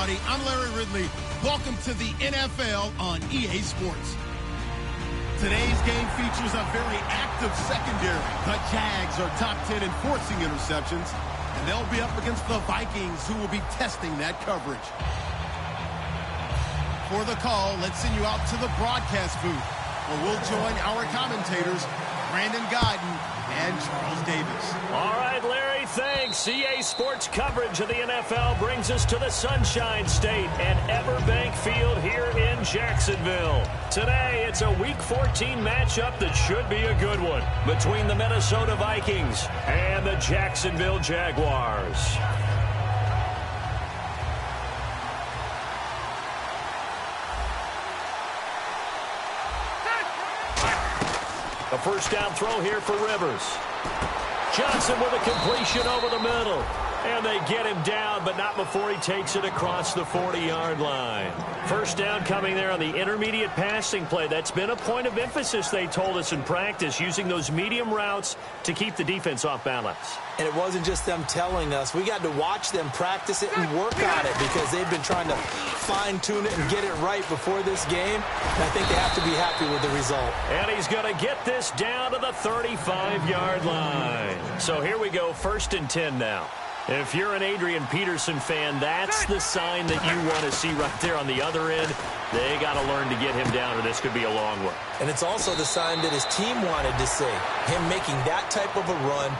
everybody. I'm Larry Ridley. Welcome to the NFL on EA Sports. Today's game features a very active secondary. The Jags are top 10 in forcing interceptions, and they'll be up against the Vikings, who will be testing that coverage. For the call, let's send you out to the broadcast booth, where we'll join our commentators, Brandon Godden and Charles Davis. All right, Larry, thanks. EA Sports coverage of the NFL brings us to the Sunshine State and Everbank Field here in Jacksonville. Today, it's a Week 14 matchup that should be a good one between the Minnesota Vikings and the Jacksonville Jaguars. A first down throw here for Rivers. Johnson with a completion over the middle. And they get him down, but not before he takes it across the 40-yard line. First down coming there on the intermediate passing play. That's been a point of emphasis, they told us in practice, using those medium routes to keep the defense off balance. And it wasn't just them telling us. We got to watch them practice it and work on it because they've been trying to fine-tune it and get it right before this game. And I think they have to be happy with the result. And he's going to get this down to the 35-yard line. So here we go, 1st and 10 now. If you're an Adrian Peterson fan, that's the sign that you want to see right there on the other end. They got to learn to get him down, or this could be a long one. And it's also the sign that his team wanted to see. Him making that type of a run,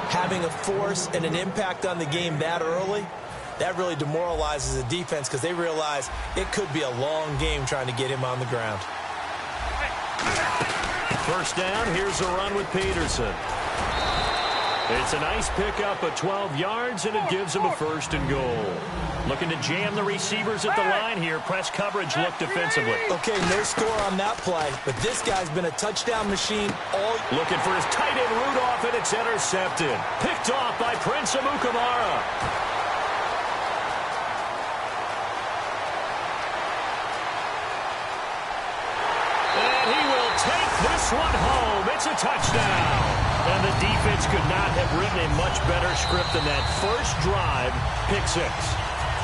having a force and an impact on the game that early, that really demoralizes the defense because they realize it could be a long game trying to get him on the ground. First down, here's a run with Peterson. It's a nice pickup of 12 yards, and it gives him a 1st and goal. Looking to jam the receivers at the line here. Press coverage look defensively. Okay, no score on that play, but this guy's been a touchdown machine all... Looking for his tight end Rudolph, and it's intercepted. Picked off by Prince Amukamara. And he will take this one home. It's a touchdown. And the defense could not have written a much better script than that first drive, pick 6.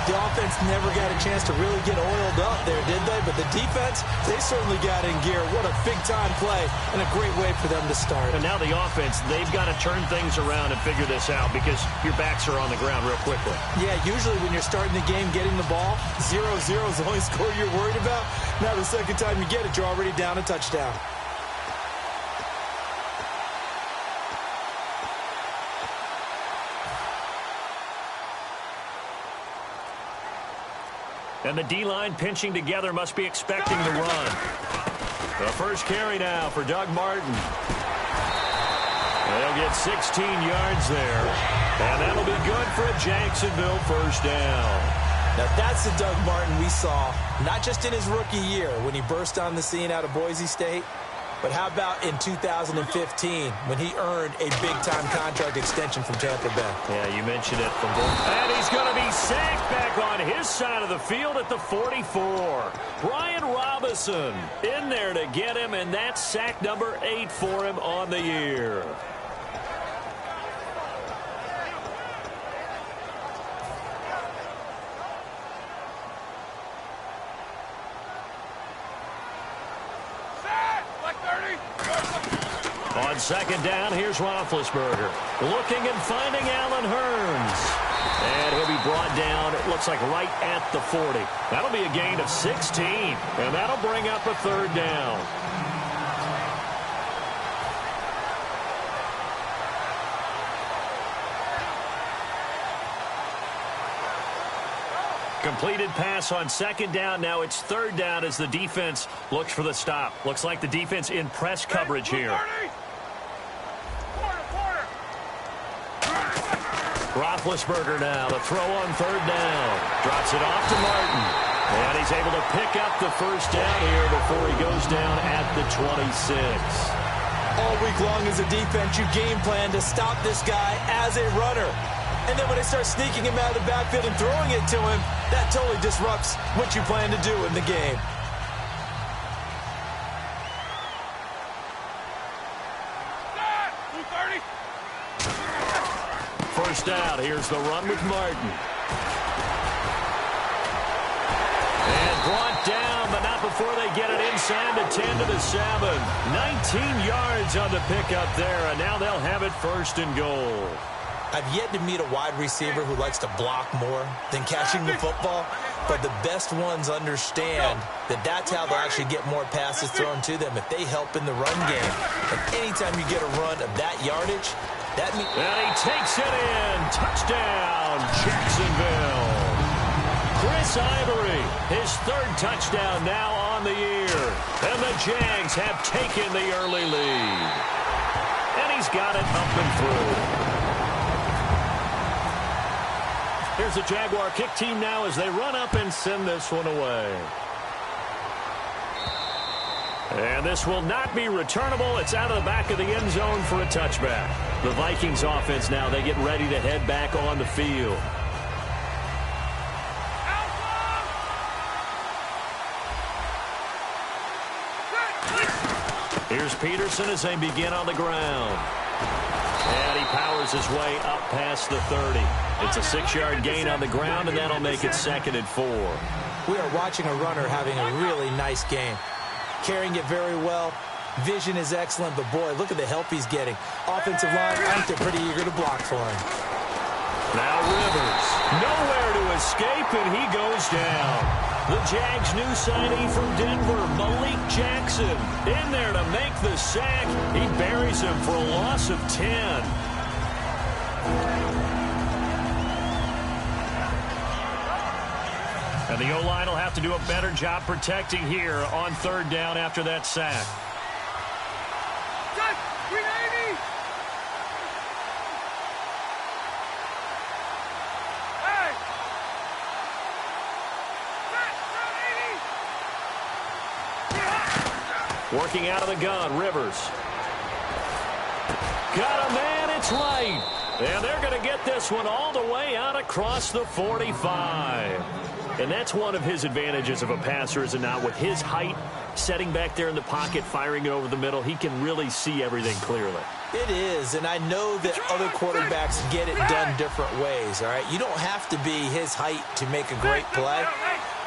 The offense never got a chance to really get oiled up there, did they? But the defense, they certainly got in gear. What a big-time play and a great way for them to start. And now the offense, they've got to turn things around and figure this out because your backs are on the ground real quickly. Yeah, usually when you're starting the game, getting the ball, 0-0 is the only score you're worried about. Now the second time you get it, you're already down a touchdown. And the D-line pinching together must be expecting the run. The first carry now for Doug Martin. They'll get 16 yards there. And that'll be good for a Jacksonville first down. Now that's the Doug Martin we saw, not just in his rookie year when he burst on the scene out of Boise State, but how about in 2015 when he earned a big-time contract extension from Tampa Bay? Yeah, you mentioned it from both. And he's going to be sacked back on his side of the field at the 44. Brian Robinson in there to get him, and that's sack number 8 for him on the year. On second down, here's Roethlisberger. Looking and finding Allen Hurns. And he'll be brought down, it looks like right at the 40. That'll be a gain of 16. And that'll bring up a 3rd down. Completed pass on second down. Now it's 3rd down as the defense looks for the stop. Looks like the defense in press coverage here. Roethlisberger now to throw on 3rd down. Drops it off to Martin. And he's able to pick up the first down here before he goes down at the 26. All week long as a defense, you game plan to stop this guy as a runner. And then when they start sneaking him out of the backfield and throwing it to him, that totally disrupts what you plan to do in the game. First down, here's the run with Martin. brought down, but not before they get it inside the 10 to the 7. 19 yards on the pickup there, and now they'll have it 1st and goal. I've yet to meet a wide receiver who likes to block more than catching the football, but the best ones understand that that's how they'll actually get more passes thrown to them if they help in the run game. And anytime you get a run of that yardage, that means... And he takes it in. Touchdown, Jacksonville. Chris Ivory, his 3rd touchdown now on the year. And the Jags have taken the early lead. And he's got it up and through. Here's the Jaguar kick team now as they run up and send this one away. And this will not be returnable. It's out of the back of the end zone for a touchback. The Vikings offense now, they get ready to head back on the field. Here's Peterson as they begin on the ground. And he powers his way up past the 30. It's a 6-yard gain on the ground, and that'll make it 2nd and 4. We are watching a runner having a really nice game. Carrying it very well. Vision is excellent, but boy, look at the help he's getting. Offensive line, I think they're pretty eager to block for him. Now Rivers, nowhere to escape, and he goes down. The Jags' new signee from Denver, Malik Jackson, in there to make the sack. He buries him for a loss of 10. And the O-line will have to do a better job protecting here on 3rd down after that sack. Working out of the gun, Rivers. Got a man, it's right. And they're going to get this one all the way out across the 45. And that's one of his advantages of a passer, is it not? With his height, setting back there in the pocket, firing it over the middle, he can really see everything clearly. It is, and I know that other quarterbacks get it done different ways, all right? You don't have to be his height to make a great play.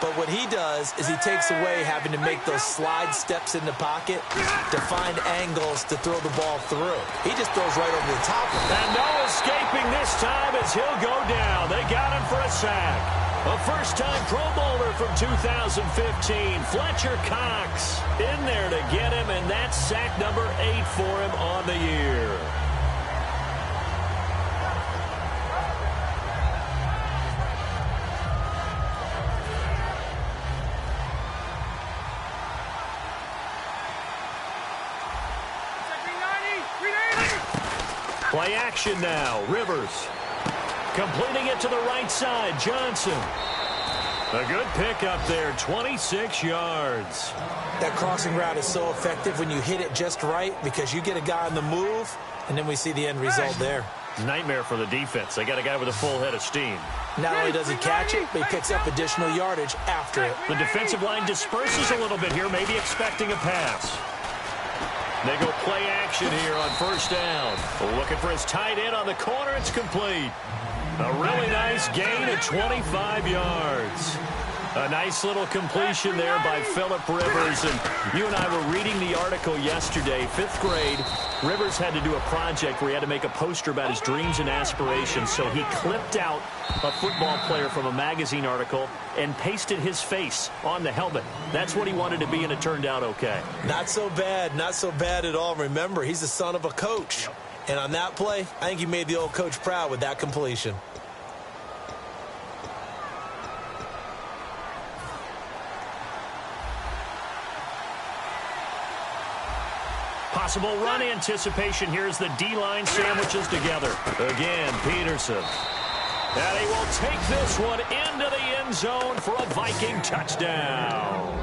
But what he does is he takes away having to make those slide steps in the pocket to find angles to throw the ball through. He just throws right over the top of it. And no escaping this time as he'll go down. They got him for a sack. A first-time Pro Bowler from 2015, Fletcher Cox, in there to get him, and that's sack number 8 for him on the year. Play action now. Rivers completing it to the right side. Johnson. A good pickup there. 26 yards. That crossing route is so effective when you hit it just right because you get a guy on the move, and then we see the end result there. Nightmare for the defense. They got a guy with a full head of steam. Not only does he catch it, but he picks up additional yardage after it. The defensive line disperses a little bit here, maybe expecting a pass. They go play action here on 1st down. Looking for his tight end on the corner. It's complete. A really nice gain of 25 yards. A nice little completion there by Phillip Rivers. And you and I were reading the article yesterday. 5th grade, Rivers had to do a project where he had to make a poster about his dreams and aspirations. So he clipped out a football player from a magazine article and pasted his face on the helmet. That's what he wanted to be, and it turned out okay. Not so bad. Not so bad at all. Remember, he's the son of a coach. And on that play, I think he made the old coach proud with that completion. Possible run anticipation here as the D-line sandwiches together. Again, Peterson. And he will take this one into the end zone for a Viking touchdown.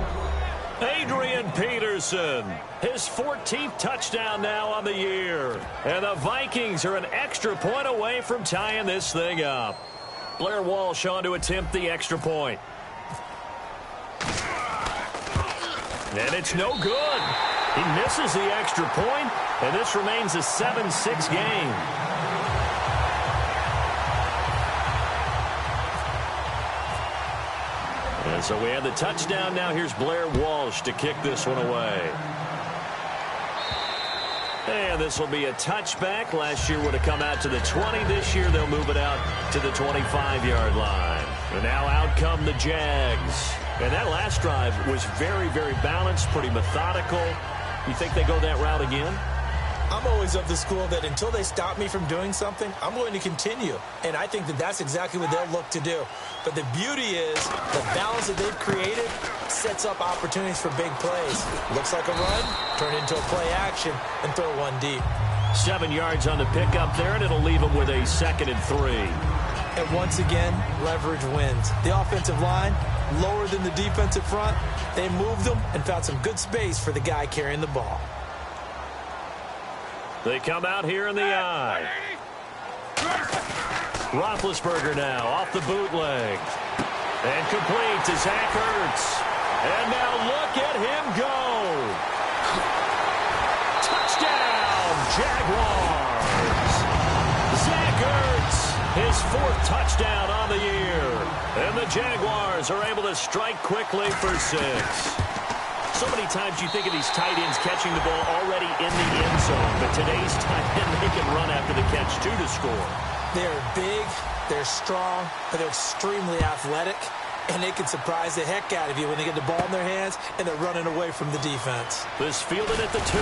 Adrian Peterson, his 14th touchdown now on the year. And the Vikings are an extra point away from tying this thing up. Blair Walsh on to attempt the extra point. And it's no good. He misses the extra point, and this remains a 7-6 game. And so we have the touchdown. Now here's Blair Walsh to kick this one away. And this will be a touchback. Last year would have come out to the 20. This year they'll move it out to the 25-yard line. And now out come the Jags. And that last drive was very, very balanced, pretty methodical. You think they go that route again? I'm always of the school that until they stop me from doing something, I'm going to continue. And I think that that's exactly what they'll look to do. But the beauty is the balance that they've created sets up opportunities for big plays. Looks like a run, turn into a play action, and throw one deep. 7 yards on the pickup there, and it'll leave them with a 2nd and 3. And once again, leverage wins. The offensive line, lower than the defensive front. They moved them and found some good space for the guy carrying the ball. They come out here in the eye. Roethlisberger now off the bootleg. And complete to Zach Ertz. And now look at him go. Touchdown, Jaguars. Zach Ertz, his 4th touchdown on the year. And the Jaguars are able to strike quickly for 6. So many times you think of these tight ends catching the ball already in the end zone, but today's tight end, they can run after the catch, too, to score. They're big, they're strong, but they're extremely athletic, and they can surprise the heck out of you when they get the ball in their hands and they're running away from the defense. This fielded at the 2.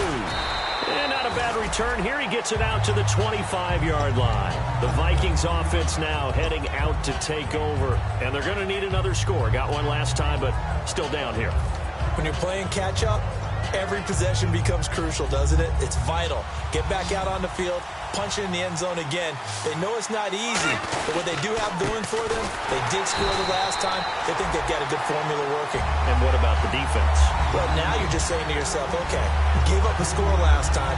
And not a bad return here. He gets it out to the 25-yard line. The Vikings offense now heading out to take over, and they're going to need another score. Got one last time, but still down here. When you're playing catch-up, every possession becomes crucial, doesn't it? It's vital. Get back out on the field, punch it in the end zone again. They know it's not easy, but what they do have going for them, they did score the last time. They think they've got a good formula working. And what about the defense? Well, now you're just saying to yourself, okay, gave up a score last time.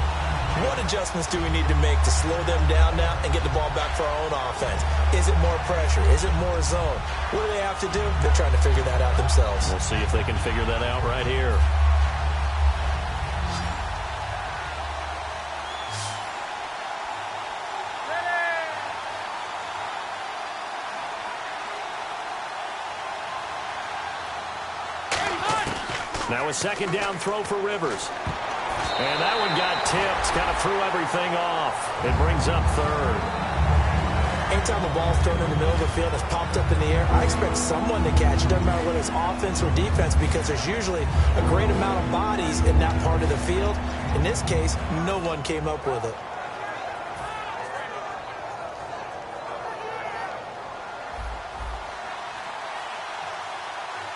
What adjustments do we need to make to slow them down now and get the ball back for our own offense? Is it more pressure? Is it more zone? What do they have to do? They're trying to figure that out themselves. We'll see if they can figure that out right here. Now a 2nd down throw for Rivers. And that one got tipped, kind of threw everything off. It brings up 3rd. Anytime a ball's thrown in the middle of the field, it's popped up in the air, I expect someone to catch it. Doesn't matter whether it's offense or defense, because there's usually a great amount of bodies in that part of the field. In this case, no one came up with it.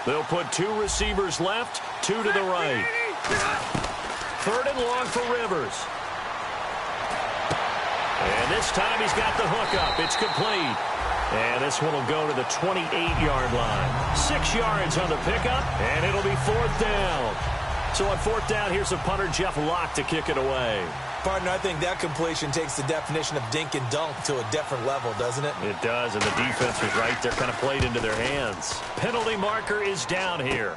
They'll put 2 receivers left, 2 to the right. 3rd and long for Rivers. And this time he's got the hook up. It's complete. And this one will go to the 28-yard line. 6 yards on the pickup, and it'll be 4th down. So on 4th down, here's the punter, Jeff Locke, to kick it away. Partner, I think that completion takes the definition of dink and dunk to a different level, doesn't it? It does, and the defense was right there, kind of played into their hands. Penalty marker is down here.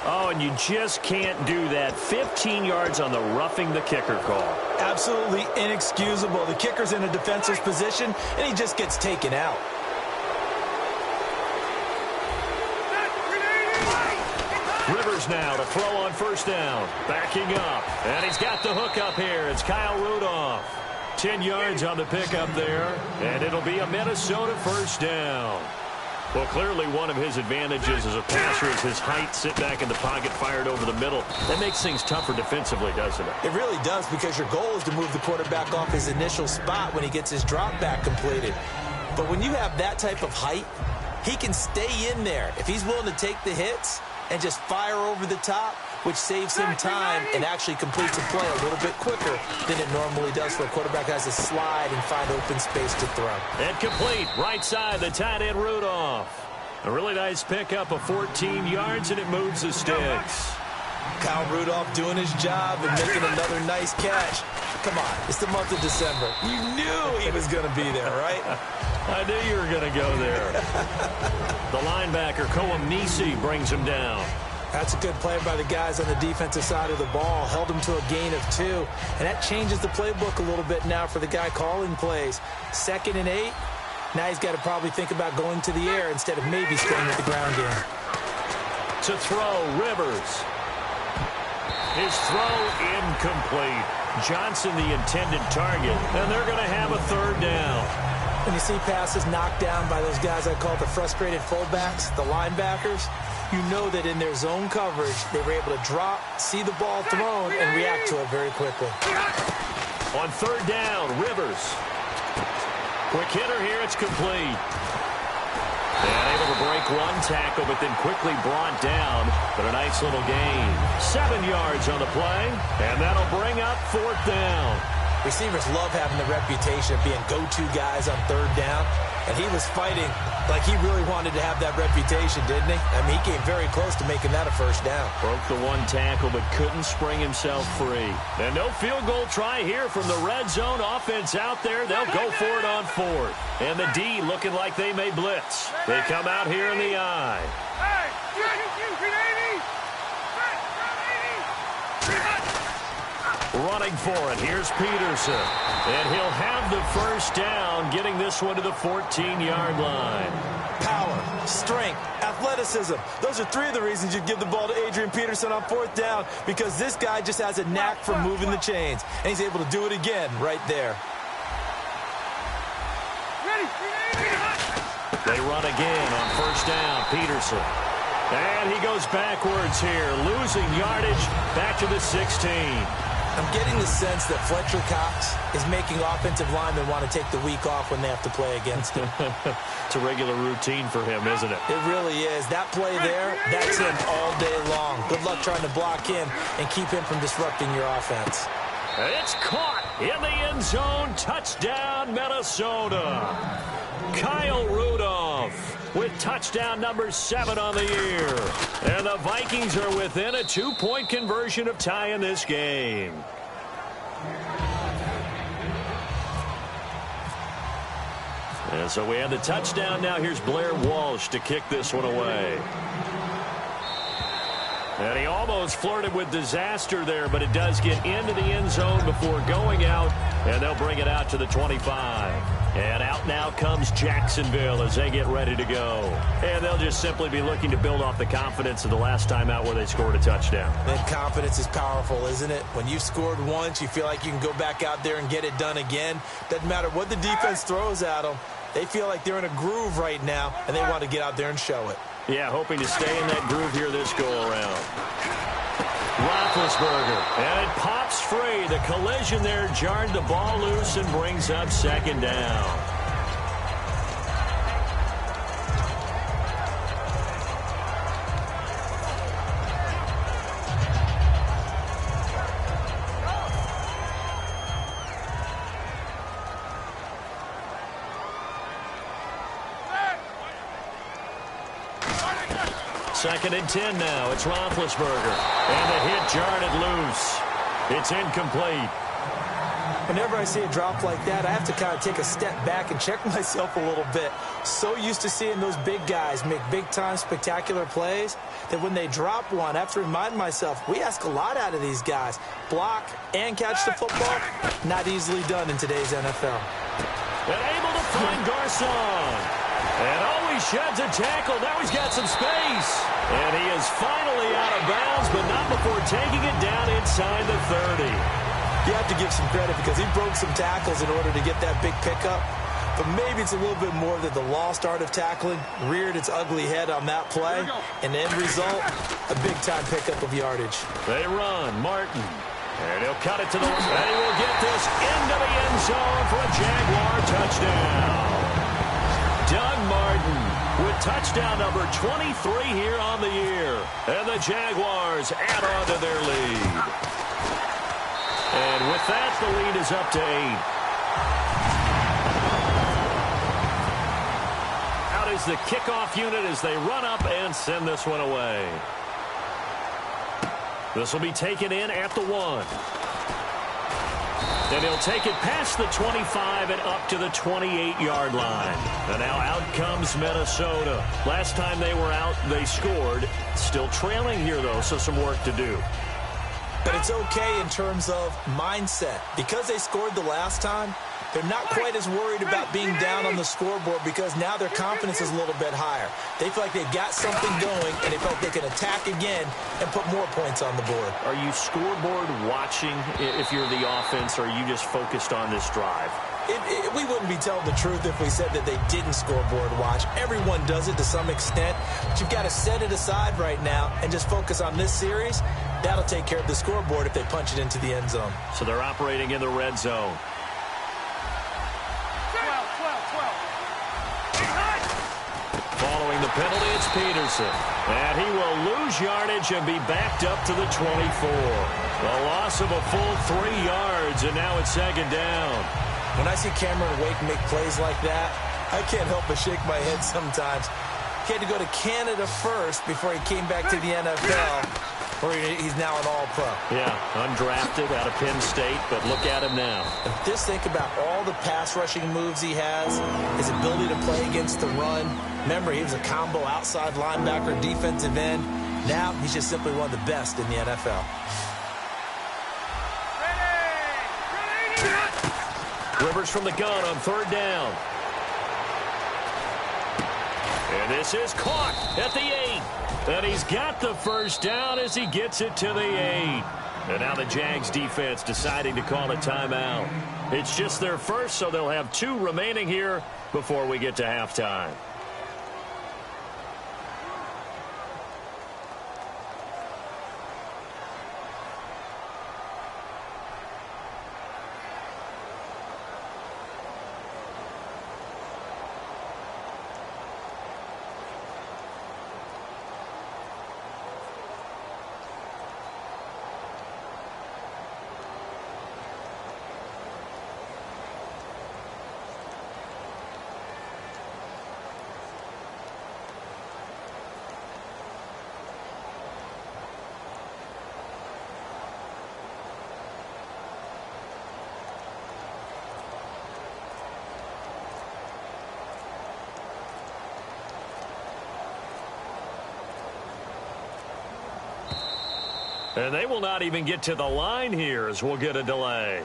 Oh, and you just can't do that. 15 yards on the roughing the kicker call. Absolutely inexcusable. The kicker's in a defensive position, and he just gets taken out. Rivers now to throw on 1st down. Backing up. And he's got the hook up here. It's Kyle Rudolph. 10 yards on the pickup there. And it'll be a Minnesota 1st down. Well, clearly one of his advantages as a passer is his height. Sit back in the pocket, fired over the middle. That makes things tougher defensively, doesn't it? It really does, because your goal is to move the quarterback off his initial spot when he gets his drop back completed. But when you have that type of height, he can stay in there. If he's willing to take the hits and just fire over the top, which saves him time and actually completes a play a little bit quicker than it normally does for a quarterback who has to slide and find open space to throw. And complete, right side, the tight end Rudolph. A really nice pickup of 14 yards, and it moves the sticks. Kyle Rudolph doing his job and making another nice catch. Come on, it's the month of December. You knew he was going to be there, right? I knew you were going to go there. The linebacker, Coam Nisi, brings him down. That's a good play by the guys on the defensive side of the ball. Held him to a gain of 2. And that changes the playbook a little bit now for the guy calling plays. 2nd and 8. Now he's got to probably think about going to the air instead of maybe staying with the ground game. To throw, Rivers. His throw incomplete. Johnson the intended target, and they're going to have a third down. When you see passes knocked down by those guys I call the frustrated fullbacks, the linebackers, you know that in their zone coverage, they were able to drop, see the ball thrown, and react to it very quickly. On third down, Rivers. Quick hitter here, it's complete. And able to break one tackle, but then quickly brought down. But a nice little gain. 7 yards on the play, and that'll bring up fourth down. Receivers love having the reputation of being go-to guys on third down, and he was fighting like he really wanted to have that reputation, didn't he? I mean, he came very close to making that a first down. Broke the one tackle, but couldn't spring himself free. And no field goal try here from the red zone offense out there. They'll go for it on fourth. And the D looking like they may blitz. They come out here in the I. Running for it. Here's Peterson. And he'll have the first down, getting this one to the 14-yard line. Power, strength, athleticism. Those are 3 of the reasons you'd give the ball to Adrian Peterson on fourth down, because this guy just has a knack for moving the chains, and he's able to do it again right there. They run again on first down. Peterson. And he goes backwards here, losing yardage back to the 16. I'm getting the sense that Fletcher Cox is making offensive linemen want to take the week off when they have to play against him. It's a regular routine for him, isn't it? It really is. That play there, that's him all day long. Good luck trying to block him and keep him from disrupting your offense. It's caught in the end zone. Touchdown, Minnesota. Kyle Rudolph with touchdown number 7 on the year. And the Vikings are within a 2-point conversion of tying this game. And so we have the touchdown. Now here's Blair Walsh to kick this one away. And he almost flirted with disaster there, but it does get into the end zone before going out, and they'll bring it out to the 25. And out now comes Jacksonville as they get ready to go. And they'll just simply be looking to build off the confidence of the last time out where they scored a touchdown. And confidence is powerful, isn't it? When you've scored once, you feel like you can go back out there and get it done again. Doesn't matter what the defense throws at them. They feel like they're in a groove right now, and they want to get out there and show it. Yeah, hoping to stay in that groove here this go-around. Roethlisberger, and it pops free. The collision there jarred the ball loose and brings up second down. Second and 10 now. It's Roethlisberger. And the hit jarred it loose. It's incomplete. Whenever I see a drop like that, I have to kind of take a step back and check myself a little bit. So used to seeing those big guys make big-time spectacular plays that when they drop one, I have to remind myself, we ask a lot out of these guys. Block and catch the football, not easily done in today's NFL. And able to find Garcon. And he sheds a tackle. Now he's got some space. And he is finally out of bounds, but not before taking it down inside the 30. You have to give some credit because he broke some tackles in order to get that big pickup. But maybe it's a little bit more that the lost art of tackling reared its ugly head on that play. And the end result, a big-time pickup of yardage. They run. Martin. And he'll cut it to the left. And he will get this into the end zone for a Jaguar touchdown. Doug Martin with touchdown number 23 here on the year. And the Jaguars add on to their lead. And with that, the lead is up to 8. Out is the kickoff unit as they run up and send this one away. This will be taken in at the 1. And he'll take it past the 25 and up to the 28-yard line. And now out comes Minnesota. Last time they were out, they scored. Still trailing here, though, so some work to do. But it's okay in terms of mindset. Because they scored the last time, they're not quite as worried about being down on the scoreboard because now their confidence is a little bit higher. They feel like they've got something going, and they feel like they can attack again and put more points on the board. Are you scoreboard watching if you're the offense, or are you just focused on this drive? We wouldn't be telling the truth if we said that they didn't scoreboard watch. Everyone does it to some extent, but you've got to set it aside right now and just focus on this series. That'll take care of the scoreboard if they punch it into the end zone. So they're operating in the red zone. 12. Following the penalty, it's Peterson. And he will lose yardage and be backed up to the 24. A loss of a full 3 yards, and now it's second down. When I see Cameron Wake make plays like that, I can't help but shake my head sometimes. He had to go to Canada first before he came back to the NFL, where he's now an all-pro. Yeah, undrafted out of Penn State, but look at him now. And just think about all the pass-rushing moves he has, his ability to play against the run. Remember, he was a combo outside linebacker, defensive end. Now he's just simply one of the best in the NFL. Rivers from the gun on third down. And this is caught at the 8. And he's got the first down as he gets it to the 8. And now the Jags defense deciding to call a timeout. It's just their first, so they'll have 2 remaining here before we get to halftime. And they will not even get to the line here as we'll get a delay.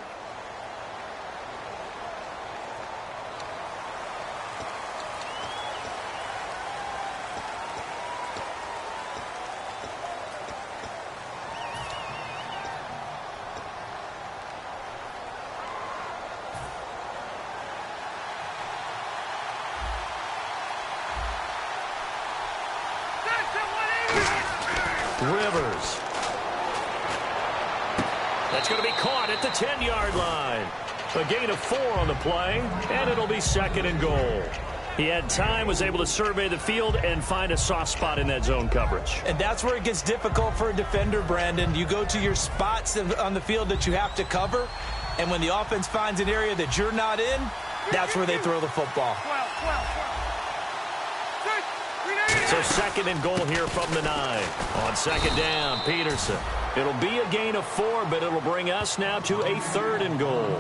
Rivers. That's going to be caught at the 10-yard line. A gain of 4 on the play, and it'll be second and goal. He had time, was able to survey the field and find a soft spot in that zone coverage. And that's where it gets difficult for a defender, Brandon. You go to your spots on the field that you have to cover, and when the offense finds an area that you're not in, that's where they throw the football. So second and goal here from the 9. On second down, Peterson. It'll be a gain of 4, but it'll bring us now to a third and goal.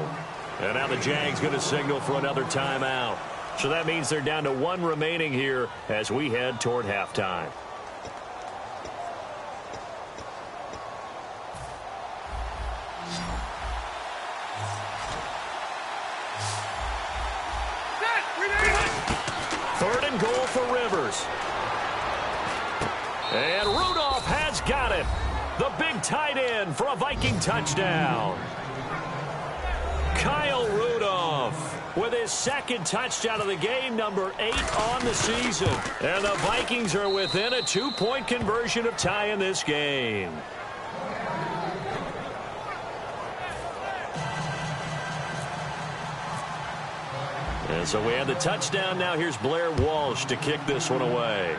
And now the Jags going to signal for another timeout. So that means they're down to 1 remaining here as we head toward halftime. Third and goal for Rivers. And Rudolph has got it. The big tight end for a Viking touchdown. Kyle Rudolph with his second touchdown of the game, number 8 on the season. And the Vikings are within a 2-point conversion of tying this game. And so we have the touchdown. Now here's Blair Walsh to kick this one away.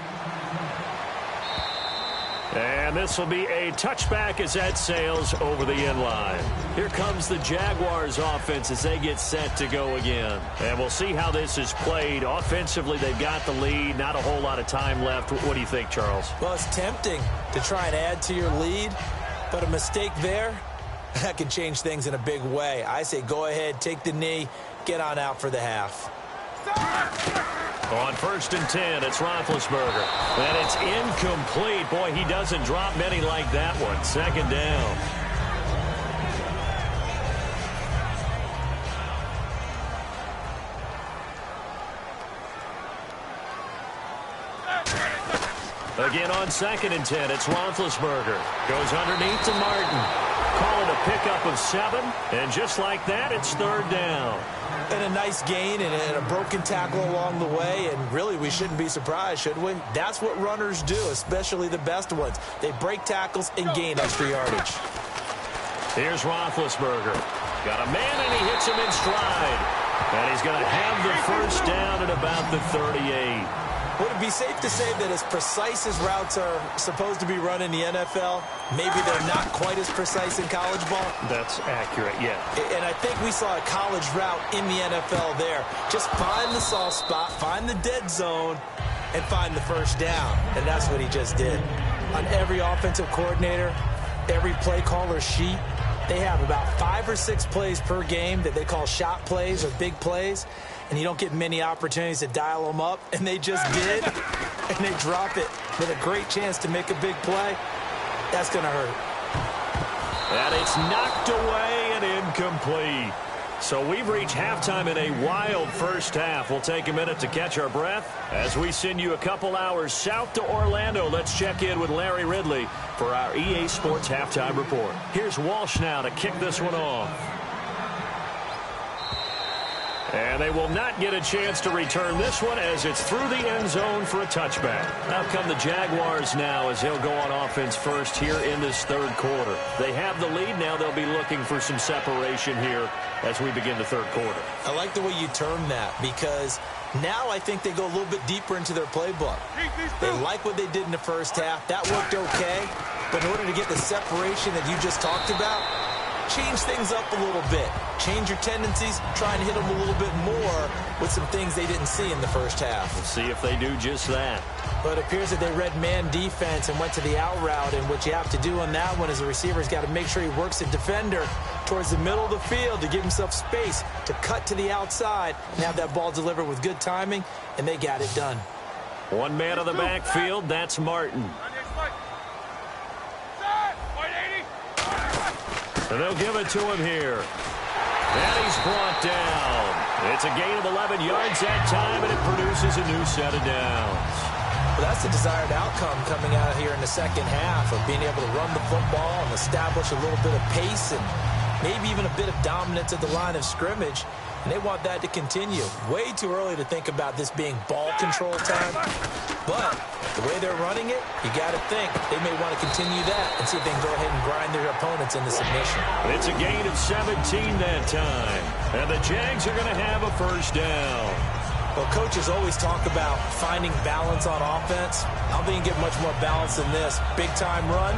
And this will be a touchback as that sails over the end line. Here comes the Jaguars offense as they get set to go again. And we'll see how this is played. Offensively, they've got the lead. Not a whole lot of time left. What do you think, Charles? Well, it's tempting to try and add to your lead, but a mistake there, that can change things in a big way. I say go ahead, take the knee, get on out for the half. On 1st and 10, it's Roethlisberger. And it's incomplete. Boy, he doesn't drop many like that one. Second down. Again on 2nd and 10, it's Roethlisberger. Goes underneath to Martin. Call it a pickup of 7, and just like that, it's 3rd down. And a nice gain and a broken tackle along the way, and really we shouldn't be surprised, should we? That's what runners do, especially the best ones. They break tackles and gain extra yardage. Here's Roethlisberger. Got a man, and he hits him in stride. And he's going to have the 1st down at about the 38. Would it be safe to say that as precise as routes are supposed to be run in the NFL, maybe they're not quite as precise in college ball? That's accurate, yeah. And I think we saw a college route in the NFL there. Just find the soft spot, find the dead zone, and find the 1st down. And that's what he just did. On every offensive coordinator, every play caller sheet, they have about 5 or 6 plays per game that they call shot plays or big plays. And you don't get many opportunities to dial them up, and they just did, and they drop it with a great chance to make a big play. That's going to hurt. And it's knocked away and incomplete. So we've reached halftime in a wild first half. We'll take a minute to catch our breath as we send you a couple hours south to Orlando. Let's check in with Larry Ridley for our EA Sports Halftime Report. Here's Walsh now to kick this one off. And they will not get a chance to return this one as it's through the end zone for a touchback. Out come the Jaguars now as he'll go on offense first here in this 3rd quarter. They have the lead. Now they'll be looking for some separation here as we begin the 3rd quarter. I like the way you term that because now I think they go a little bit deeper into their playbook. They like what they did in the 1st half. That worked okay. But in order to get the separation that you just talked about, change things up a little bit. Change your tendencies. Try and hit them a little bit more with some things they didn't see in the 1st half. We'll see if they do just that. But it appears that they read man defense and went to the out route. And what you have to do on that one is the receiver's got to make sure he works the defender towards the middle of the field to give himself space to cut to the outside and have that ball delivered with good timing. And they got it done. One man on the backfield. That's Martin. And they'll give it to him here. And he's brought down. It's a gain of 11 yards that time, and it produces a new set of downs. Well, that's the desired outcome coming out here in the 2nd half of being able to run the football and establish a little bit of pace and maybe even a bit of dominance at the line of scrimmage. And they want that to continue. Way too early to think about this being ball control time. But the way they're running it, you got to think they may want to continue that and see if they can go ahead and grind their opponents into submission. It's a gain of 17 that time. And the Jags are going to have a 1st down. Well, coaches always talk about finding balance on offense. I don't think you get much more balance than this. Big-time run,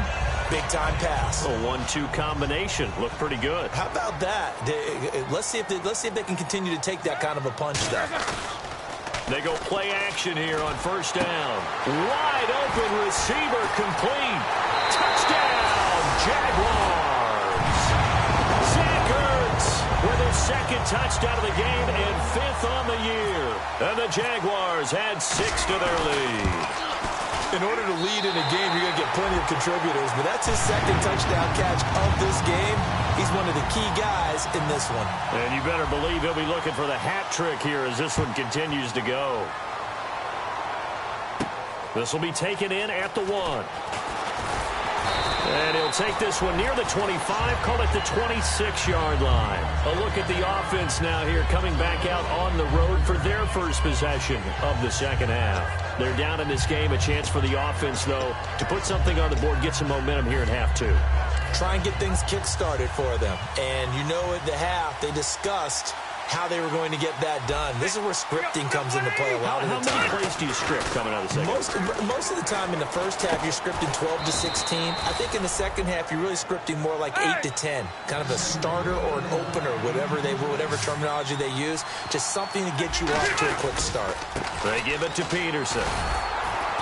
big-time pass. A 1-2 combination. Looked pretty good. How about that? Let's see if they can continue to take that kind of a punch, though. They go play action here on 1st down. Wide open receiver complete. Touchdown, Jaguars. Zach Ertz with his 2nd touchdown of the game and 5th on the year. And the Jaguars add 6 to their lead. In order to lead in a game, you're going to get plenty of contributors, but that's his 2nd touchdown catch of this game. He's one of the key guys in this one. And you better believe he'll be looking for the hat trick here as this one continues to go. This will be taken in at the 1. And he'll take this one near the 25, call it the 26-yard line. A look at the offense now here coming back out on the road for their first possession of the 2nd half. They're down in this game. A chance for the offense, though, to put something on the board, get some momentum here in half 2. Try and get things kick-started for them. And you know at the half, they discussed how they were going to get that done. This is where scripting comes into play a lot of the time. How many plays do you script coming out of the 2nd? Most of the time in the 1st half, you're scripting 12 to 16. I think in the 2nd half, you're really scripting more like 8 to 10. Kind of a starter or an opener, whatever terminology they use. Just something to get you off to a quick start. They give it to Peterson.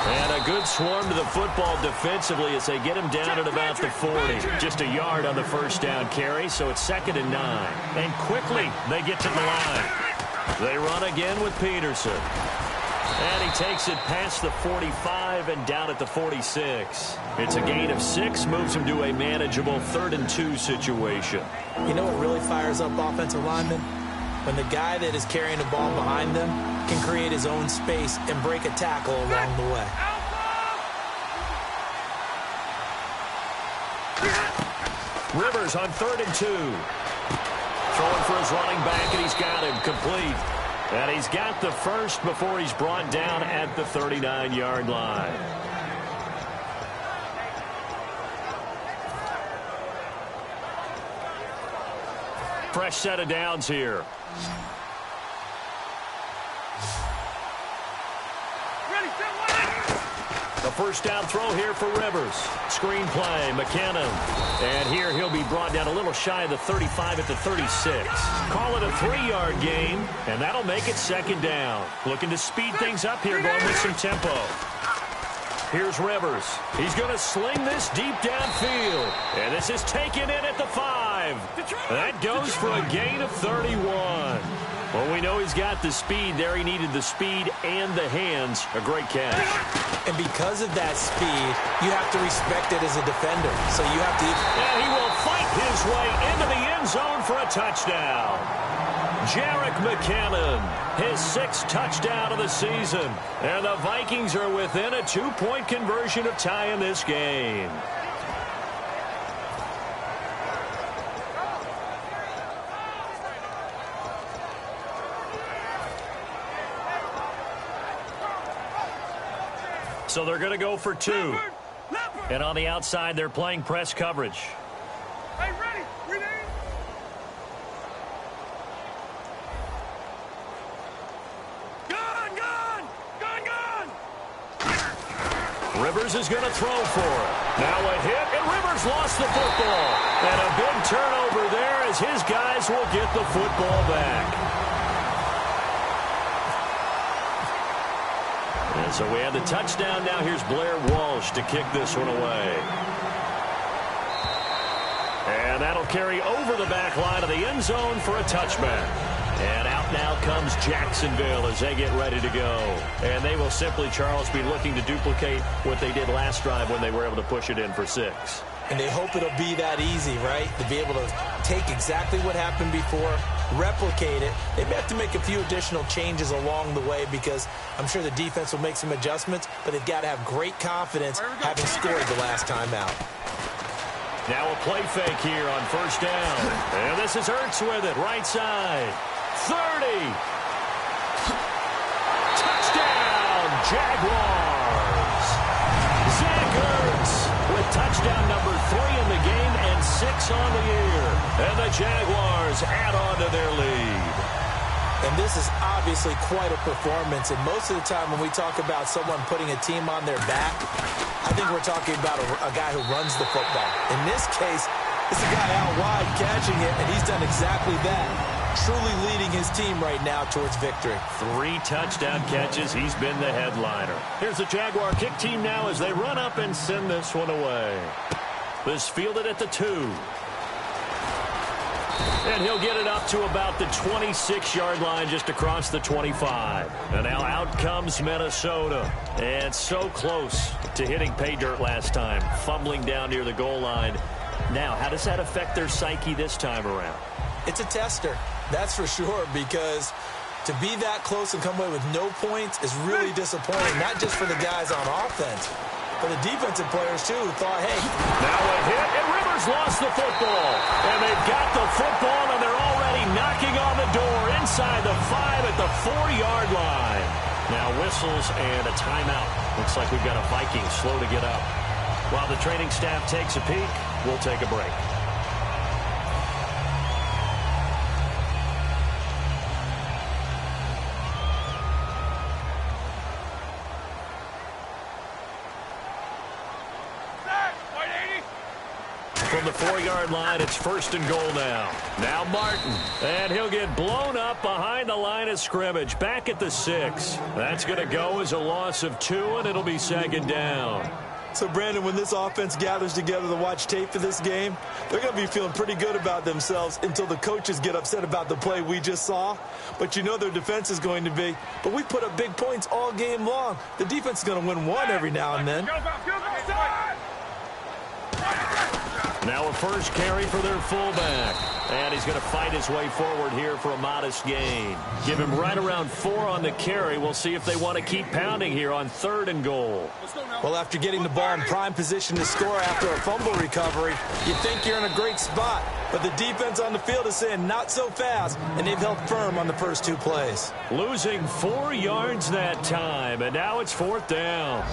And a good swarm to the football defensively as they get him down at about the 40. Just a yard on the 1st down carry, so it's 2nd and 9. And quickly, they get to the line. They run again with Peterson. And he takes it past the 45 and down at the 46. It's a gain of 6, moves him to a manageable 3rd and 2 situation. You know what really fires up offensive linemen? When the guy that is carrying the ball behind them can create his own space and break a tackle along the way. Rivers on 3rd and 2. Throwing for his running back, and he's got him complete. And he's got the first before he's brought down at the 39-yard line. Fresh set of downs here. The first down throw here for Rivers. Screen play, McKinnon. And here he'll be brought down a little shy of the 35 at the 36. Call it a 3-yard gain, and that'll make it 2nd down. Looking to speed things up here, going with some tempo. Here's Rivers. He's going to sling this deep downfield. And this is taken in at the 5. That goes for a gain of 31. Well, we know he's got the speed there. He needed the speed and the hands. A great catch. And because of that speed, you have to respect it as a defender. So you have to... And he will fight his way into the end zone for a touchdown. Jerick McKinnon, his 6th touchdown of the season. And the Vikings are within a 2-point conversion of tying this game. So they're going to go for 2. And on the outside, they're playing press coverage. Hey, ready? Ready? Gun! Rivers is going to throw for it. Now a hit, and Rivers lost the football. And a big turnover there as his guys will get the football back. And so we have the touchdown. Now here's Blair Walsh to kick this one away. And that'll carry over the back line of the end zone for a touchback. And out now comes Jacksonville as they get ready to go. And they will simply, Charles, be looking to duplicate what they did last drive when they were able to push it in for 6. And they hope it'll be that easy, right? To be able to take exactly what happened before, replicate it. They may have to make a few additional changes along the way because I'm sure the defense will make some adjustments, but they've got to have great confidence having scored the last time out. Now a play fake here on 1st down. And this is Ertz with it, right side. 30. Touchdown, Jaguars. Zach Ertz with touchdown number 3 in the game and 6 on the year. And the Jaguars add on to their lead. And this is obviously quite a performance. And most of the time when we talk about someone putting a team on their back, I think we're talking about a guy who runs the football. In this case, it's a guy out wide catching it, and he's done exactly that. Truly leading his team right now towards victory. 3 touchdown catches. He's been the headliner. Here's the Jaguar kick team now as they run up and send this one away. This fielded at the 2. And he'll get it up to about the 26-yard line just across the 25. And now out comes Minnesota. And so close to hitting pay dirt last time. Fumbling down near the goal line. Now, how does that affect their psyche this time around? It's a tester, that's for sure, because to be that close and come away with no points is really disappointing, not just for the guys on offense, but the defensive players, too, who thought, hey. Now a hit, and Rivers lost the football. And they've got the football, and they're already knocking on the door inside the 5 at the 4-yard line. Now whistles and a timeout. Looks like we've got a Viking slow to get up. While the training staff takes a peek, we'll take a break. From the 4-yard line, it's 1st and goal now. Now Martin. And he'll get blown up behind the line of scrimmage. Back at the 6. That's going to go as a loss of 2, and it'll be 2nd down. So, Brandon, when this offense gathers together to watch tape for this game, they're going to be feeling pretty good about themselves until the coaches get upset about the play we just saw. But you know their defense is going to be. But we put up big points all game long. The defense is going to win one every now and then. Now a first carry for their fullback. And he's going to fight his way forward here for a modest gain. Give him right around 4 on the carry. We'll see if they want to keep pounding here on 3rd and goal. Well, after getting the ball in prime position to score after a fumble recovery, you think you're in a great spot. But the defense on the field is saying not so fast, and they've held firm on the first 2 plays. Losing 4 yards that time, and now it's 4th down.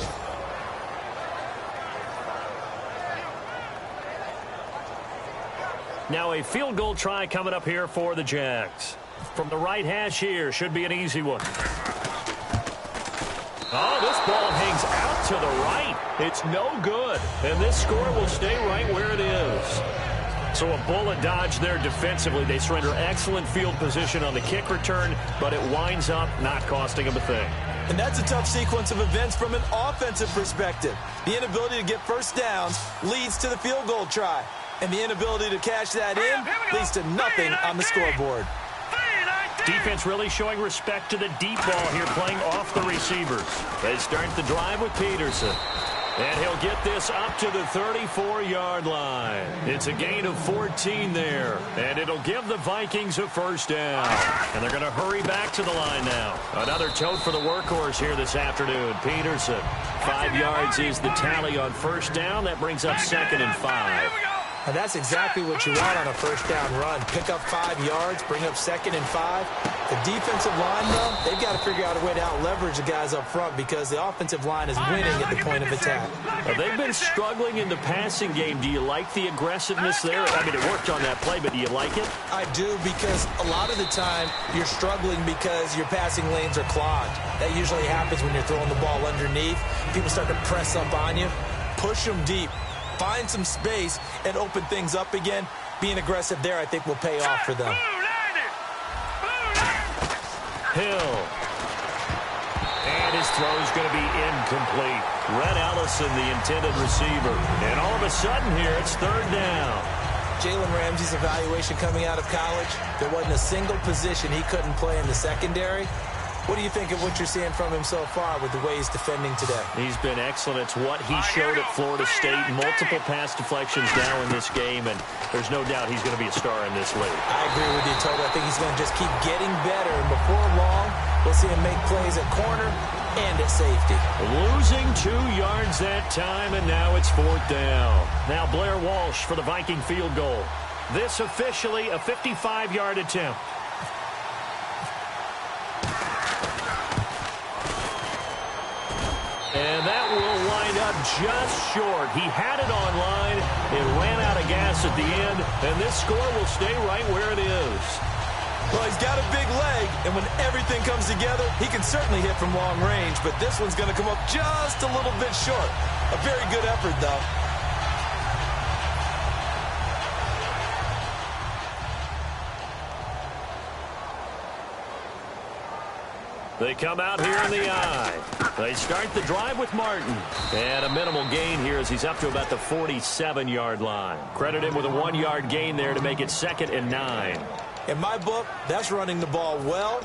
Now a field goal try coming up here for the Jags. From the right hash here, should be an easy one. Oh, this ball hangs out to the right. It's no good. And this score will stay right where it is. So a bullet dodge there defensively. They surrender excellent field position on the kick return, but it winds up not costing them a thing. And that's a tough sequence of events from an offensive perspective. The inability to get first downs leads to the field goal try. And the inability to cash that in leads to nothing on the scoreboard. Defense really showing respect to the deep ball here, playing off the receivers. They start the drive with Peterson. And he'll get this up to the 34-yard line. It's a gain of 14 there. And it'll give the Vikings a first down. And they're going to hurry back to the line now. Another tote for the workhorse here this afternoon. Peterson. 5 yards is the tally on first down. That brings up 2nd and 5. And that's exactly what you want on a first down run. Pick up 5 yards, bring up 2nd and 5. The defensive line, though, they've got to figure out a way to out-leverage the guys up front because the offensive line is winning at the point of attack. Well, they've been struggling in the passing game. Do you like the aggressiveness there? I mean, it worked on that play, but do you like it? I do, because a lot of the time you're struggling because your passing lanes are clogged. That usually happens when you're throwing the ball underneath. People start to press up on you. Push them deep. Find some space and open things up again. Being aggressive there, I think, will pay off for them. Hill. And his throw is going to be incomplete. Red Ellison, the intended receiver. And all of a sudden here, it's 3rd down. Jalen Ramsey's evaluation coming out of college, there wasn't a single position he couldn't play in the secondary. What do you think of what you're seeing from him so far with the way he's defending today? He's been excellent. It's what he showed at Florida State. Multiple pass deflections now in this game, and there's no doubt he's going to be a star in this league. I agree with you, Toto. I think he's going to just keep getting better, and before long, we'll see him make plays at corner and at safety. Losing 2 yards that time, and now it's 4th down. Now Blair Walsh for the Viking field goal. This officially a 55-yard attempt. And that will wind up just short. He had it on line. It ran out of gas at the end, and this score will stay right where it is. Well, he's got a big leg, and when everything comes together, he can certainly hit from long range, but this one's going to come up just a little bit short. A very good effort, though. They come out here in the eye. They start the drive with Martin. And a minimal gain here as he's up to about the 47-yard line. Credit him with a 1-yard gain there to make it 2nd and 9. In my book, that's running the ball well,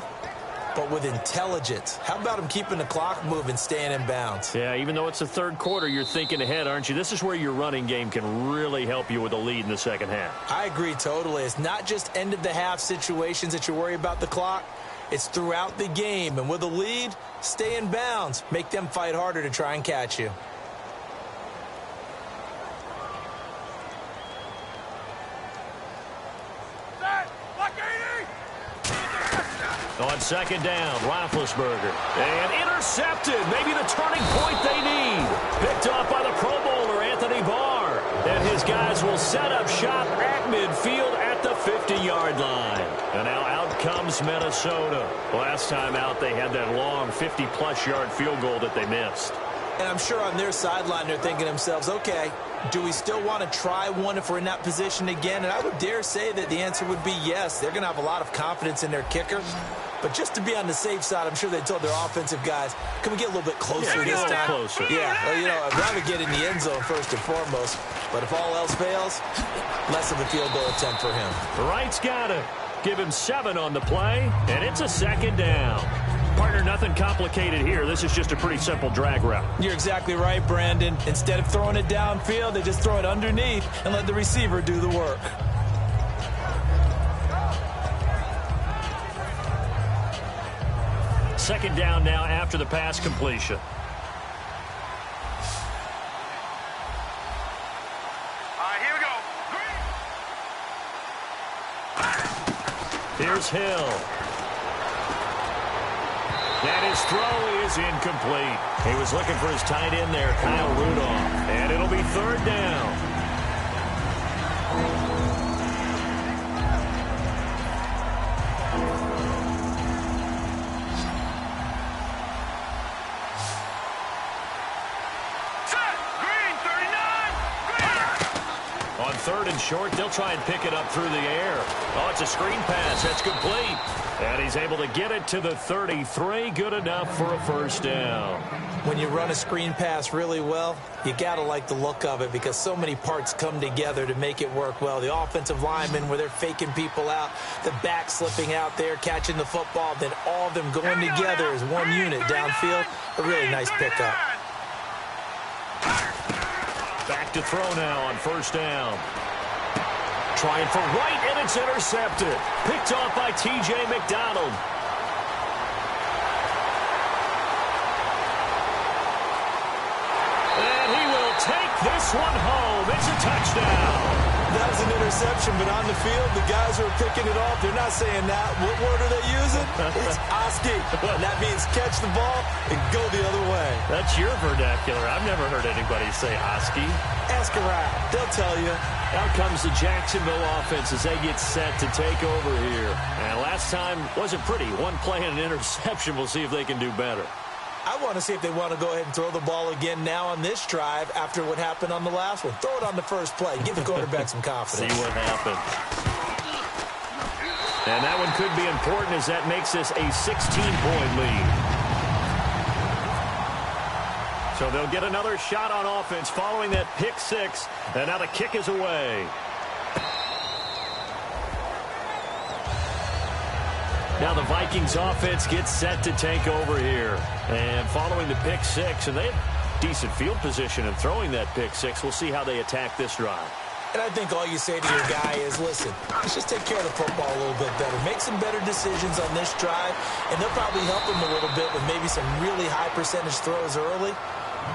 but with intelligence. How about him keeping the clock moving, staying in bounds? Yeah, even though it's the 3rd quarter, you're thinking ahead, aren't you? This is where your running game can really help you with a lead in the second half. I agree totally. It's not just end-of-the-half situations that you worry about the clock. It's throughout the game, and with a lead, stay in bounds. Make them fight harder to try and catch you. On 2nd down, Roethlisberger. And intercepted. Maybe the turning point they need. Picked off by the Pro Bowler, Anthony Barr. And his guys will set up shop at midfield at the 50-yard line. And now out comes Minnesota. Last time out, they had that long 50-plus yard field goal that they missed. And I'm sure on their sideline, they're thinking to themselves, okay, do we still want to try one if we're in that position again? And I would dare say that the answer would be yes. They're going to have a lot of confidence in their kicker. But just to be on the safe side, I'm sure they told their offensive guys, can we get a little bit closer this time? Closer. Yeah, well, you know, I'd rather get in the end zone first and foremost. But if all else fails, less of a field goal attempt for him. Wright's got it. Give him 7 on the play, and it's a 2nd down. Partner, nothing complicated here. This is just a pretty simple drag route. You're exactly right, Brandon. Instead of throwing it downfield, they just throw it underneath and let the receiver do the work. Second down now after the pass completion. Here we go. Here's Hill. And his throw is incomplete. He was looking for his tight end there, Kyle Rudolph. And it'll be third down. Third and short, they'll try and pick it up through the air. Oh, it's a screen pass. That's complete. And he's able to get it to the 33. Good enough for a first down. When you run a screen pass really well, you got to like the look of it because so many parts come together to make it work well. The offensive linemen, where they're faking people out, the back slipping out there, catching the football, then all of them going together as one unit downfield. A really nice pickup. Back to throw now on first down. Trying for White, and it's intercepted. Picked off by T.J. McDonald. And he will take this one home. It's a touchdown. That was an interception, but on the field, the guys who are picking it off, they're not saying that. What word are they using? It's Oski. And that means catch the ball and go the other way. That's your vernacular. I've never heard anybody say Oski. Ask around. They'll tell you. Out comes the Jacksonville offense as they get set to take over here. And last time wasn't pretty. One play and an interception. We'll see if they can do better. I want to see if they want to go ahead and throw the ball again now on this drive after what happened on the last one. Throw it on the first play. Give the quarterback some confidence. See what happens. And that one could be important as that makes this a 16-point lead. So they'll get another shot on offense following that pick six. And now the kick is away. Now the Vikings offense gets set to take over here. And following the pick six, and they have decent field position in throwing that pick six. We'll see how they attack this drive. And I think all you say to your guy is, listen, let's just take care of the football a little bit better. Make some better decisions on this drive, and they'll probably help him a little bit with maybe some really high percentage throws early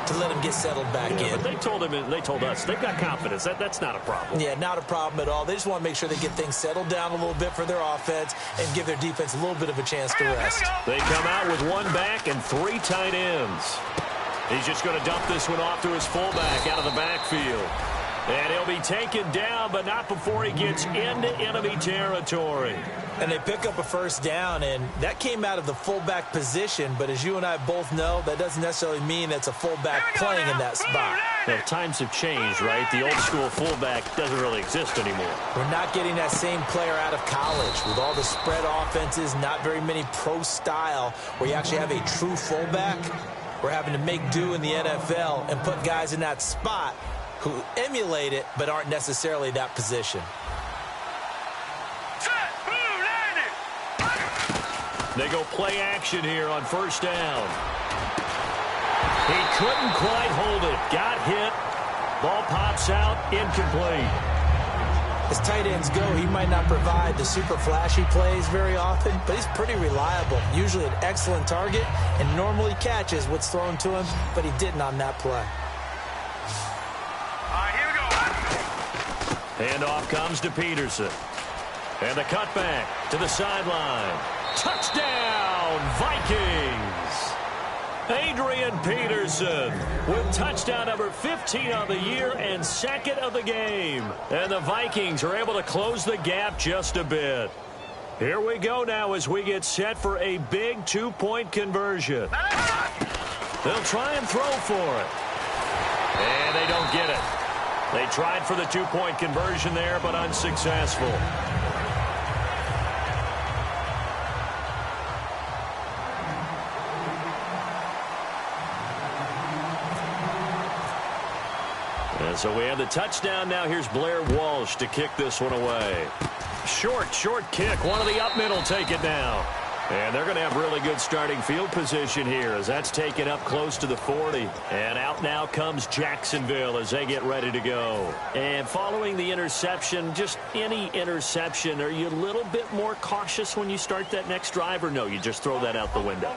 to let him get settled back in. But they told him, and they told us, they've got confidence. That's not a problem. Yeah, not a problem at all. They just want to make sure they get things settled down a little bit for their offense and give their defense a little bit of a chance to rest. They come out with one back and three tight ends. He's just going to dump this one off to his fullback out of the backfield. And he'll be taken down, but not before he gets into enemy territory. And they pick up a first down, and that came out of the fullback position. But as you and I both know, that doesn't necessarily mean it's a fullback playing in that spot. Well, times have changed, right? The old school fullback doesn't really exist anymore. We're not getting that same player out of college. With all the spread offenses, not very many pro style, where you actually have a true fullback. We're having to make do in the NFL and put guys in that spot who emulate it but aren't necessarily that position. They go play action here on first down. He couldn't quite hold it. Got hit. Ball pops out. Incomplete. As tight ends go, he might not provide the super flashy plays very often, but he's pretty reliable. Usually an excellent target and normally catches what's thrown to him, but he didn't on that play. Handoff comes to Peterson. And the cutback to the sideline. Touchdown, Vikings! Adrian Peterson with touchdown number 15 of the year and second of the game. And the Vikings are able to close the gap just a bit. Here we go now as we get set for a big two-point conversion. They'll try and throw for it. And they don't get it. They tried for the two-point conversion there, but unsuccessful. And so we have the touchdown. Now here's Blair Walsh to kick this one away. Short kick. One of the up middle take it now. And they're going to have really good starting field position here as that's taken up close to the 40. And out now comes Jacksonville as they get ready to go. And following the interception, just any interception, are you a little bit more cautious when you start that next drive, or no, you just throw that out the window?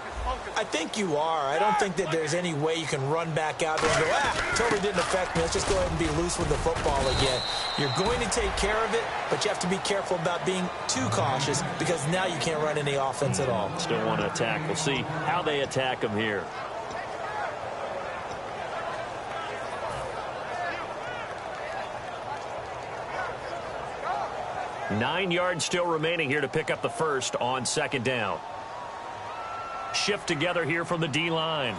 I think you are. I don't think that there's any way you can run back out there and go, totally didn't affect me. Let's just go ahead and be loose with the football again. You're going to take care of it, but you have to be careful about being too cautious because now you can't run any offense at all. Still want to attack. We'll see how they attack them here. Nine yards still remaining here to pick up the first on second down. Shift together here from the D-line.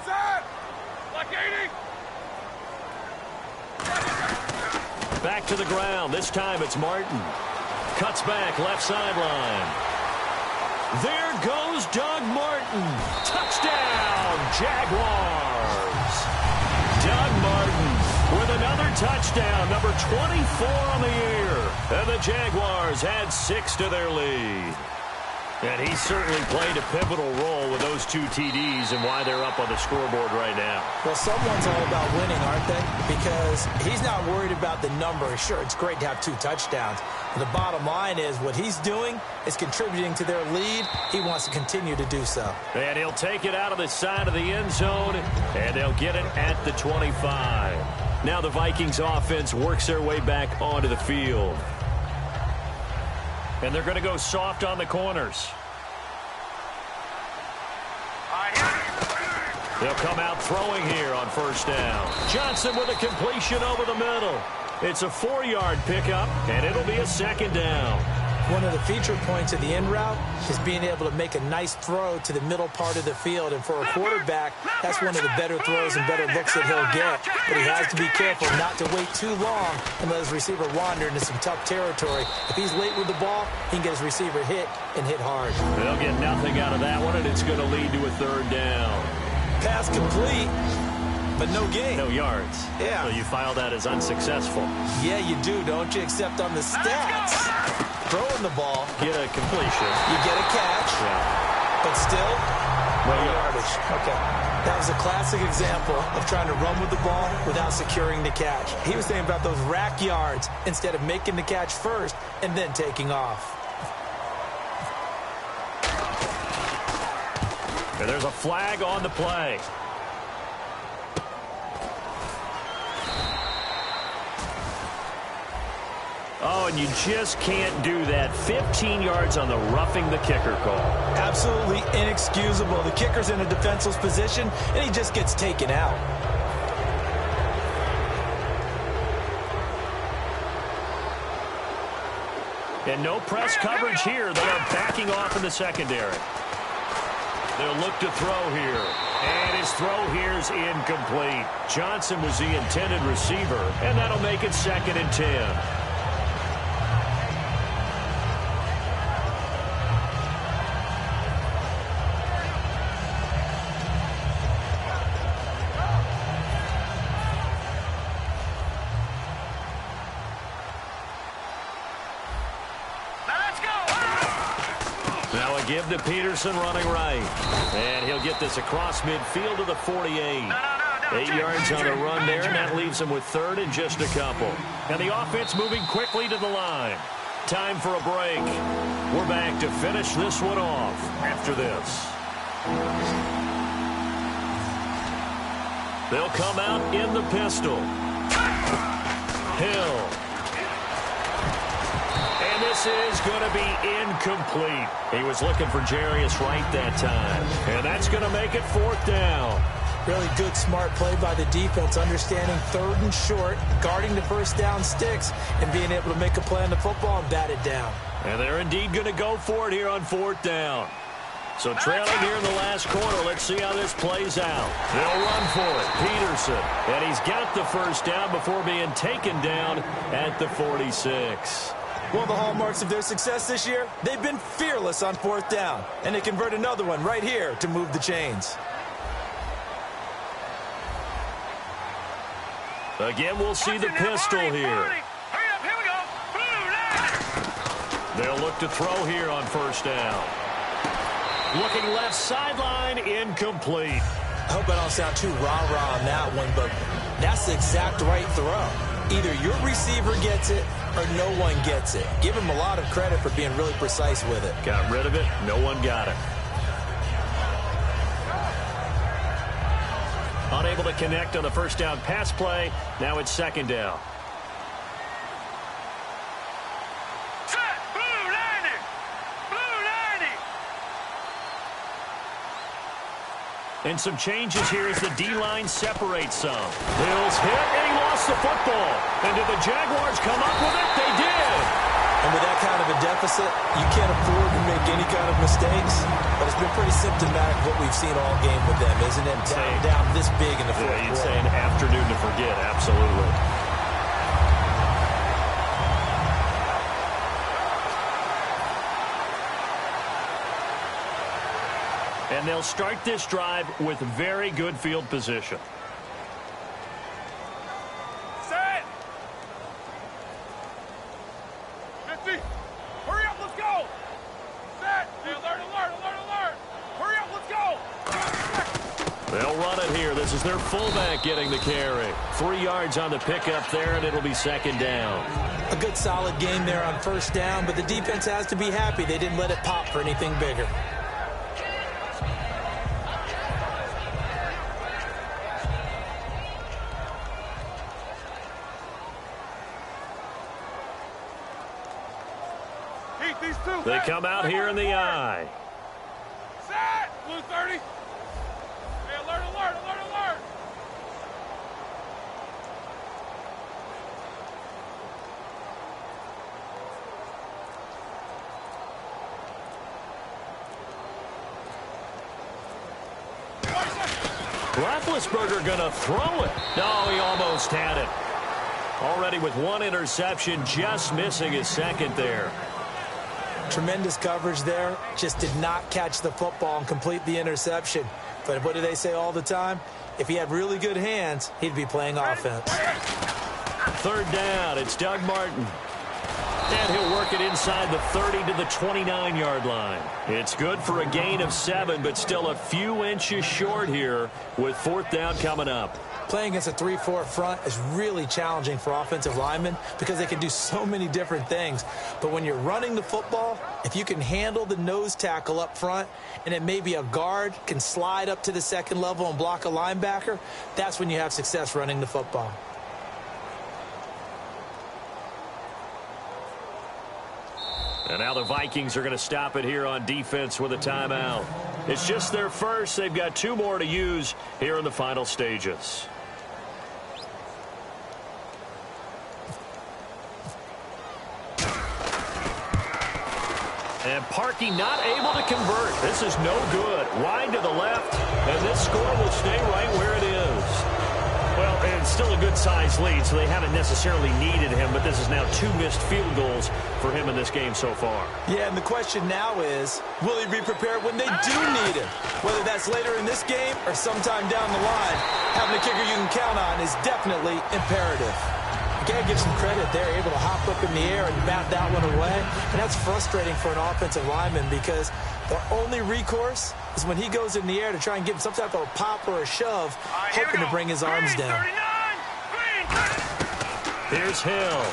Back to the ground. This time it's Martin. Cuts back left sideline. There goes Doug Martin. Touchdown, Jaguars. Doug Martin with another touchdown, number 24 on the year. And the Jaguars had 6 to their lead. And he certainly played a pivotal role with those 2 TDs and why they're up on the scoreboard right now. Well, someone's all about winning, aren't they? Because he's not worried about the number. Sure, it's great to have 2 touchdowns. But the bottom line is what he's doing is contributing to their lead. He wants to continue to do so. And he'll take it out of the side of the end zone, and they'll get it at the 25. Now the Vikings offense works their way back onto the field. And they're going to go soft on the corners. They'll come out throwing here on first down. Johnson with a completion over the middle. It's a 4-yard pickup, and it'll be a second down. One of the feature points of the in route is being able to make a nice throw to the middle part of the field. And for a quarterback, that's one of the better throws and better looks that he'll get. But he has to be careful not to wait too long and let his receiver wander into some tough territory. If he's late with the ball, he can get his receiver hit and hit hard. They'll get nothing out of that one, and it's going to lead to a third down. Pass complete, but no gain. No yards. Yeah. So you file that as unsuccessful. Yeah, you do, don't you? Except on the stats. Throwing the ball. Get a completion. You get a catch. Yeah. But still, no yardage. Okay. That was a classic example of trying to run with the ball without securing the catch. He was thinking about those rack yards instead of making the catch first and then taking off. And there's a flag on the play. Oh, and you just can't do that. 15 yards on the roughing the kicker call. Absolutely inexcusable. The kicker's in a defenseless position, and he just gets taken out. And no press coverage here. They are backing off in the secondary. They'll look to throw here. And his throw here's incomplete. Johnson was the intended receiver, and that'll make it 2nd and 10. Give to Peterson running right. And he'll get this across midfield to the 48. 8 yards on the run there, and that leaves him with 3rd and just a couple. And the offense moving quickly to the line. Time for a break. We're back to finish this one off after this. They'll come out in the pistol. Hill. And this is going to be incomplete. He was looking for Jarius Wright that time. And that's going to make it 4th down. Really good, smart play by the defense, understanding 3rd and short, guarding the first down sticks, and being able to make a play on the football and bat it down. And they're indeed going to go for it here on 4th down. So trailing here in the last quarter, let's see how this plays out. They'll run for it. Peterson. And he's got the first down before being taken down at the 46. One of the hallmarks of their success this year, they've been fearless on 4th down. And they convert another one right here to move the chains. Again, we'll see the pistol here. They'll look to throw here on first down. Looking left sideline, incomplete. I hope I don't sound too rah-rah on that one, but that's the exact right throw. Either your receiver gets it or no one gets it. Give him a lot of credit for being really precise with it. Got rid of it. No one got it. Unable to connect on the first down pass play. Now it's second down. Set, blue 90. Blue 90. And some changes here as the D-line separates some. Hill's hit, and he lost the football. And did the Jaguars come up with it? They did. And with that kind of a deficit, you can't afford to make any kind of mistakes. But it's been pretty symptomatic of what we've seen all game with them, isn't it? Down this big in the fourth quarter. You'd say an afternoon to forget, absolutely. And they'll start this drive with very good field position. Set. 50. Hurry up, let's go. Set. Hey, alert, alert, alert, alert. Hurry up, let's go. They'll run it here. This is their fullback getting the carry. 3 yards on the pickup there, and it'll be second down. A good solid game there on first down, but the defense has to be happy they didn't let it pop for anything bigger. They come out here in the eye. Set. Blue 30. Hey, alert, alert, alert, alert. Roethlisberger going to throw it. No, he almost had it. Already with 1 interception, just missing his second there. Tremendous coverage there. Just did not catch the football and complete the interception. But what do they say all the time? If he had really good hands, he'd be playing offense. Third down, it's Doug Martin. And he'll work it inside the 30 to the 29-yard line. It's good for a gain of 7, but still a few inches short here with fourth down coming up. Playing against a 3-4 front is really challenging for offensive linemen because they can do so many different things. But when you're running the football, if you can handle the nose tackle up front and then maybe a guard can slide up to the second level and block a linebacker, that's when you have success running the football. And now the Vikings are going to stop it here on defense with a timeout. It's just their first. They've got 2 more to use here in the final stages. And Parkey not able to convert. This is no good. Wide to the left, and this score will stay right where it is. Well, it's still a good-sized lead, so they haven't necessarily needed him, but this is now 2 missed field goals for him in this game so far. Yeah, and the question now is, will he be prepared when they do need him? Whether that's later in this game or sometime down the line, having a kicker you can count on is definitely imperative. You gotta give some credit. They're able to hop up in the air and bat that one away, and that's frustrating for an offensive lineman because the only recourse is when he goes in the air to try and give him some type of a pop or a shove, hoping to bring his arms down. Here's Hill.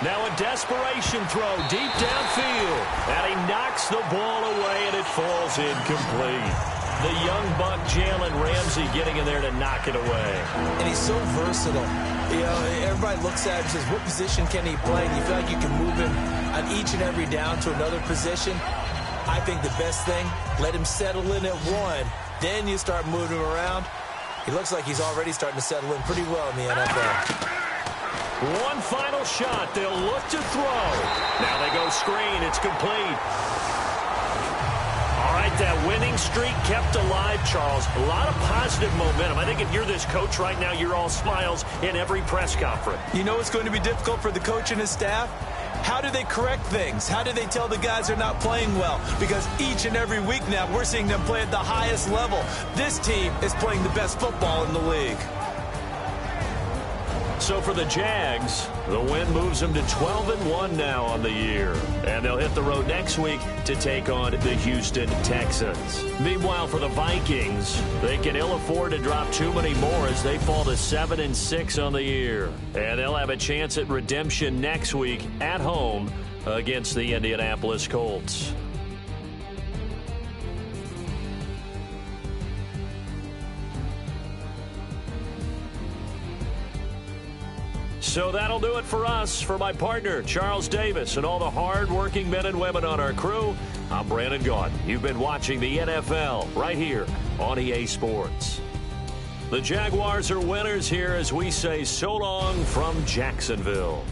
Now a desperation throw deep downfield. And he knocks the ball away, and it falls incomplete. The young buck, Jalen Ramsey, getting in there to knock it away. And he's so versatile. You know, everybody looks at him and says, what position can he play? Do you feel like you can move him on each and every down to another position? I think the best thing, let him settle in at 1. Then you start moving him around. He looks like he's already starting to settle in pretty well in the NFL. One final shot. They'll look to throw. Now they go screen. It's complete. All right, that winning streak kept alive, Charles. A lot of positive momentum. I think if you're this coach right now, you're all smiles in every press conference. You know it's going to be difficult for the coach and his staff? How do they correct things? How do they tell the guys they're not playing well? Because each and every week now, we're seeing them play at the highest level. This team is playing the best football in the league. So for the Jags, the win moves them to 12-1 now on the year. And they'll hit the road next week to take on the Houston Texans. Meanwhile, for the Vikings, they can ill afford to drop too many more as they fall to 7-6 on the year. And they'll have a chance at redemption next week at home against the Indianapolis Colts. So that'll do it for us. For my partner, Charles Davis, and all the hard-working men and women on our crew, I'm Brandon Gaudin. You've been watching the NFL right here on EA Sports. The Jaguars are winners here as we say so long from Jacksonville.